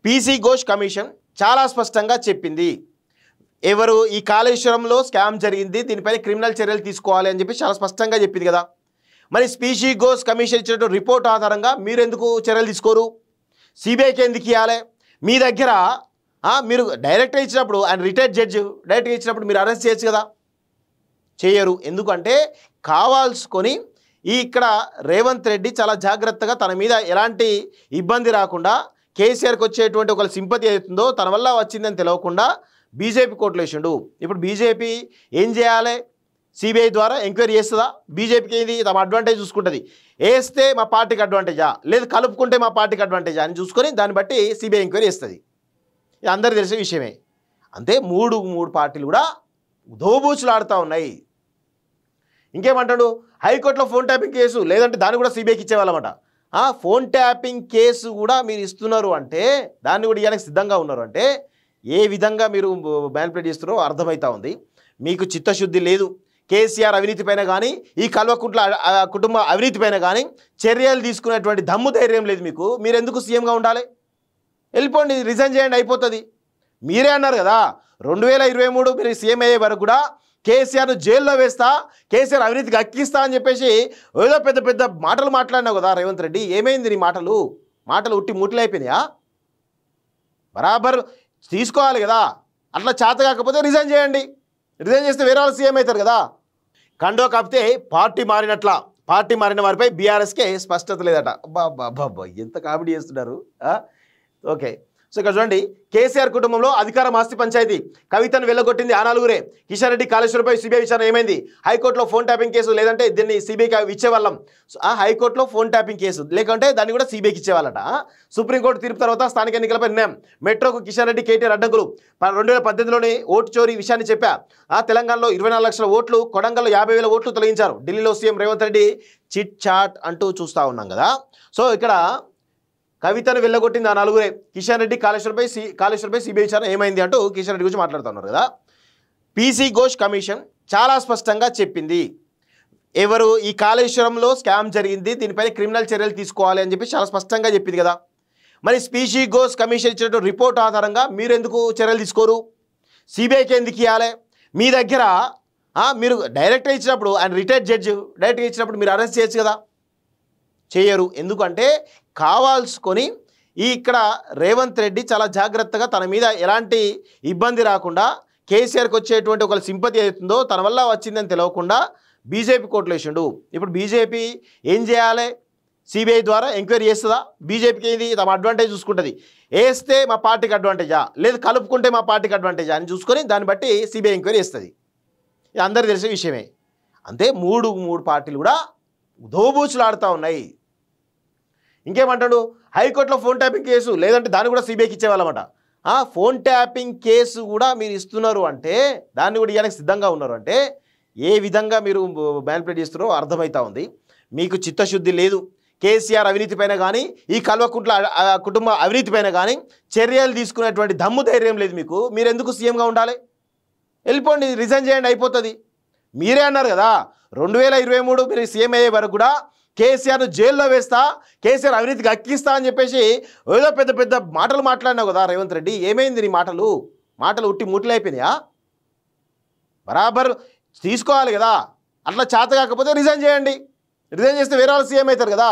PC Ghosh commission చాలా స్పష్టంగా చెప్పింది. ఎవరు ఈ కాళేశ్వరంలో స్కామ్ జరిగింది, దీనిపైన క్రిమినల్ చర్యలు తీసుకోవాలి అని చెప్పి చాలా స్పష్టంగా చెప్పింది కదా. మరి పీసీ ఘోష్ కమిషన్ ఇచ్చినటువంటి రిపోర్ట్ ఆధారంగా మీరు ఎందుకు చర్యలు తీసుకోరు? సిబిఐకి ఎందుకు ఇవ్వాలి? మీ దగ్గర మీరు డైరెక్ట్గా ఇచ్చినప్పుడు, ఆయన రిటైర్డ్ జడ్జి డైరెక్ట్గా ఇచ్చినప్పుడు మీరు అరెస్ట్ చేయొచ్చు కదా. చేయరు. ఎందుకంటే కావాల్సుకొని ఇక్కడ రేవంత్ రెడ్డి చాలా జాగ్రత్తగా తన మీద ఎలాంటి ఇబ్బంది రాకుండా, కేసీఆర్కి వచ్చేటువంటి ఒక సింపతి అవుతుందో తన వల్ల వచ్చిందని తెలియకుండా బీజేపీ కోర్టులో వేసిండు. ఇప్పుడు బీజేపీ ఏం చేయాలి? సిబిఐ ద్వారా ఎంక్వైరీ చేస్తుందా? బీజేపీకి ఇది తమ అడ్వాంటేజ్ చూసుకుంటుంది. వేస్తే మా పార్టీకి అడ్వాంటేజా, లేదు కలుపుకుంటే మా పార్టీకి అడ్వాంటేజా అని చూసుకొని దాన్ని బట్టి సిబిఐ ఎంక్వైరీ చేస్తుంది. ఇది అందరికీ తెలిసే విషయమే. అంతే మూడు పార్టీలు కూడా దోబూచులాడుతూ ఉన్నాయి. ఇంకేమంటాడు? హైకోర్టులో ఫోన్ ట్యాపింగ్ కేసు లేదంటే దాన్ని కూడా సిబిఐకి ఇచ్చేవాళ్ళమాట. ఫోన్ ట్యాపింగ్ కేసు కూడా మీరు ఇస్తున్నారు అంటే, దాన్ని కూడా ఇవ్వడానికి సిద్ధంగా ఉన్నారు అంటే ఏ విధంగా మీరు మ్యానిపులేట్ చేస్తున్నారో అర్థమవుతా ఉంది. మీకు చిత్తశుద్ధి లేదు. కేసీఆర్ అవినీతి పైన కానీ, ఈ కల్వకుంట్ల కుటుంబ అవినీతి పైన కానీ చర్యలు తీసుకునేటువంటి దమ్ము ధైర్యం లేదు మీకు. మీరు ఎందుకు సీఎంగా ఉండాలి? వెళ్ళిపోండి, రిజైన్ చేయండి, అయిపోతుంది. మీరే అన్నారు కదా 2023 మీరు సీఎం అయ్యే వరకు కూడా కేసీఆర్ను జైల్లో వేస్తా, కేసీఆర్ అవినీతికి అక్కిస్తా అని చెప్పేసి ఏదో పెద్ద పెద్ద మాటలు మాట్లాడినావు కదా రేవంత్ రెడ్డి. ఏమైంది నీ మాటలు ఉట్టి ముట్లు అయిపోయినాయా? బరాబర్ తీసుకోవాలి కదా. అట్లా చేత కాకపోతే రిజైన్ చేయండి. రిజైన్ చేస్తే వేరే వాళ్ళు సీఎం అవుతారు కదా. కండో కాపితే పార్టీ మారినట్ల. పార్టీ మారిన వారిపై బీఆర్ఎస్కే స్పష్టత లేదట. అబ్బా ఎంత కామెడీ చేస్తున్నారు. ఓకే, సో ఇక్కడ చూడండి, కేసీఆర్ కుటుంబంలో అధికారం ఆస్తి పంచాయతీ. కవితను వెళ్ళగొట్టింది ఆ నలుగురే. కిషన్ రెడ్డి కాళేశ్వరంపై సిబిఐ విచారణ ఏమైంది? హైకోర్టులో ఫోన్ ట్యాపింగ్ కేసు లేదంటే దీన్ని సిబిఐకి ఇచ్చేవాళ్ళం. హైకోర్టులో ఫోన్ ట్యాపింగ్ కేసు లేకుంటే దాన్ని కూడా సిబిఐకి ఇచ్చేవాళ్ళట. సుప్రీంకోర్టు తీర్పు తర్వాత స్థానిక ఎన్నికలపై నిర్ణయం. మెట్రోకు కిషన్ రెడ్డి కేటీఆర్ అడ్డంకులు. 2018లోని ఓటు చోరీ విషయాన్ని చెప్పా. తెలంగాణలో 24 లక్షల ఓట్లు, కొడంగల్లో 50,000 ఓట్లు తొలగించారు. ఢిల్లీలో CM Revanth Reddy chit chat అంటూ చూస్తూ ఉన్నాం కదా. సో ఇక్కడ కవితను వెళ్ళగొట్టింది ఆ నలుగురే. కిషన్ రెడ్డి కాళేశ్వరంపై సిబిఐ విచారణ ఏమైంది అంటూ కిషన్ రెడ్డి గురించి మాట్లాడుతున్నారు కదా. పీసీ ఘోష్ కమిషన్ చాలా స్పష్టంగా చెప్పింది. ఎవరు ఈ కాళేశ్వరంలో స్కామ్ జరిగింది, దీనిపైన క్రిమినల్ చర్యలు తీసుకోవాలి అని చెప్పి చాలా స్పష్టంగా చెప్పింది కదా. మరి పీసీ ఘోష్ కమిషన్ ఇచ్చినటువంటి రిపోర్ట్ ఆధారంగా మీరు ఎందుకు చర్యలు తీసుకోరు? సిబిఐకి ఎందుకు ఇవ్వాలి? మీ దగ్గర మీరు డైరెక్ట్గా ఇచ్చినప్పుడు, ఆయన రిటైర్డ్ జడ్జి డైరెక్ట్గా ఇచ్చినప్పుడు మీరు అరెస్ట్ చేయొచ్చు కదా. చేయరు. ఎందుకంటే కావాల్సుకొని ఇక్కడ రేవంత్ రెడ్డి చాలా జాగ్రత్తగా తన మీద ఎలాంటి ఇబ్బంది రాకుండా, కేసీఆర్కి వచ్చేటువంటి ఒక సింపతి అవుతుందో తన వల్ల వచ్చిందని తెలియకుండా బీజేపీ కోర్టులో వేసిండు. ఇప్పుడు బీజేపీ ఏం చేయాలి? సిబిఐ ద్వారా ఎంక్వైరీ చేస్తుందా? బీజేపీకి ఇది తమ అడ్వాంటేజ్ చూసుకుంటుంది. వేస్తే మా పార్టీకి అడ్వాంటేజా, లేదు కలుపుకుంటే మా పార్టీకి అడ్వాంటేజా అని చూసుకొని దాన్ని బట్టి సిబిఐ ఎంక్వైరీ చేస్తుంది. ఇది అందరికీ తెలిసే విషయమే. అంతే మూడు పార్టీలు కూడా దోబూచులాడుతూ ఉన్నాయి. ఇంకేమంటాడు? హైకోర్టులో ఫోన్ ట్యాపింగ్ కేసు లేదంటే దాన్ని కూడా సిబిఐకి ఇచ్చేవాళ్ళమాట. ఫోన్ ట్యాపింగ్ కేసు కూడా మీరు ఇస్తున్నారు అంటే, దాన్ని కూడా ఇవ్వడానికి సిద్ధంగా ఉన్నారు అంటే ఏ విధంగా మీరు మ్యానిపులేట్ చేస్తున్నారో అర్థమవుతా ఉంది. మీకు చిత్తశుద్ధి లేదు. కేసీఆర్ అవినీతి పైన కానీ, ఈ కల్వకుంట్ల కుటుంబ అవినీతి పైన కానీ చర్యలు తీసుకునేటువంటి దమ్ము ధైర్యం లేదు మీకు. మీరు ఎందుకు సీఎంగా ఉండాలి? వెళ్ళిపోండి, రిజైన్ చేయండి, అయిపోతుంది. మీరే అన్నారు కదా 2023 మీరు సీఎం అయ్యే వరకు కూడా కేసీఆర్ను జైల్లో వేస్తా, కేసీఆర్ అవినీతికి అక్కిస్తా అని చెప్పేసి ఏదో పెద్ద పెద్ద మాటలు మాట్లాడినావు కదా రేవంత్ రెడ్డి. ఏమైంది నీ మాటలు ఉట్టి ముట్లు అయిపోయినాయా? బరాబర్ తీసుకోవాలి కదా. అట్లా చేత కాకపోతే రిజైన్ చేయండి. రిజైన్ చేస్తే వేరే వాళ్ళు సీఎం అవుతారు కదా.